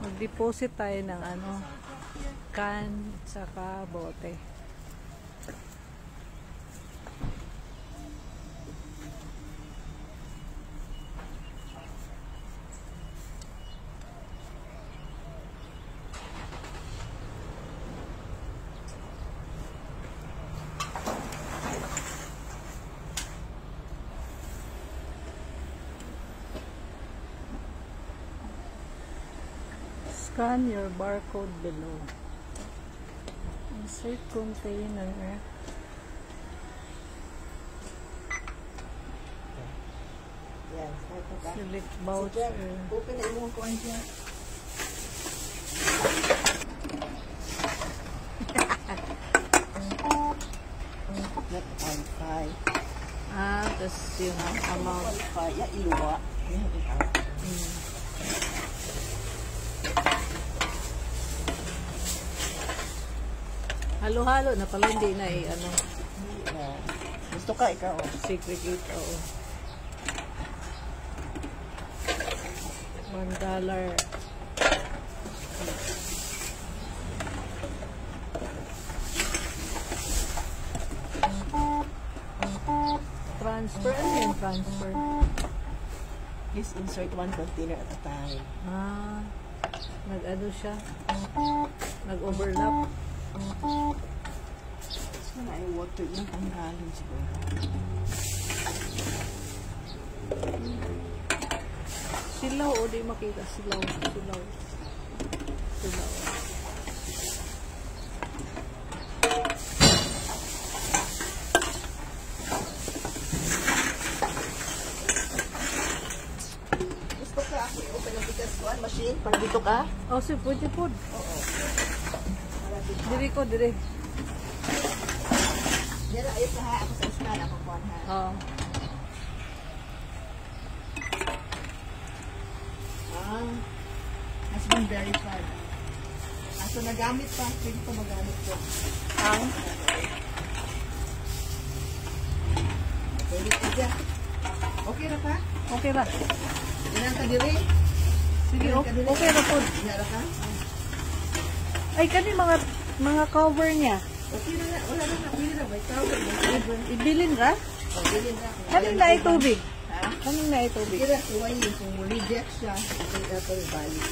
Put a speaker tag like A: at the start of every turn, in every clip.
A: Mag-deposit tayo ng can saka bote. Scan your barcode below. Insert container.
B: Yes,
A: select voucher.
B: Open na yung kuwan siya. Not 1.5.
A: Tapos yung amount.
B: 1.5. Yeah, iluwa.
A: Halo-halo na pala, hindi na
B: Gusto ka, ikaw.
A: segregate, oo. $1. Transfer, ano yung transfer?
B: Please insert one container at a time.
A: Nag-ano siya? Nag-overlap.
B: So, na ay water yung panghalin siguro.
A: Silaw, o di makita. Silaw.
B: Gusto ka ako i-open ang bigas kuan machine para dito ka?
A: Si pwede po.
B: Oo.
A: Diri.
B: Yan na, ayos na ha. Ako sa scan ako kuan ha.
A: Oo.
B: Has been verified. So nagamit pa. Pwede pa magamit ko. Pwede pa dyan. Okay na pa?
A: Okay ra.
B: Ilan ka diri?
A: Sige, okay ra po.
B: Inara ka?
A: Ay, kani mga cover niya.
B: Okay na. Wala na. Pwede na. May cover.
A: Ibilin ra?
B: Bilhin na.
A: Kaning na tubig?
B: Ha?
A: Kaning na tubig?
B: Kira, kuwain yun. Kung reject siya, okay na ito balik.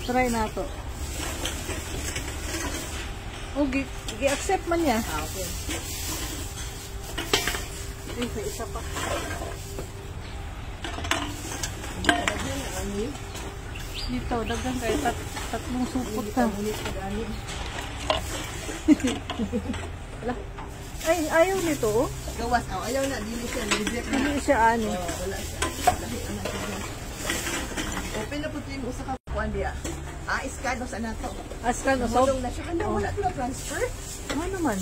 A: Try na to. Gi-accept man niya.
B: Okay.
A: Ay, sa isa pa. Dito, dagang kayo tatlong supot ka. Ay, ayaw nito, oh.
B: Gawas. Ayaw na. Dili siya. Reject na.
A: Hindi siya ano.
B: Wala siya. Open na po ito yung usa ka kuwan diya. Iskado sa nato.
A: Askan,
B: Mulong na siya. Wala ito na transfer.
A: Ano naman?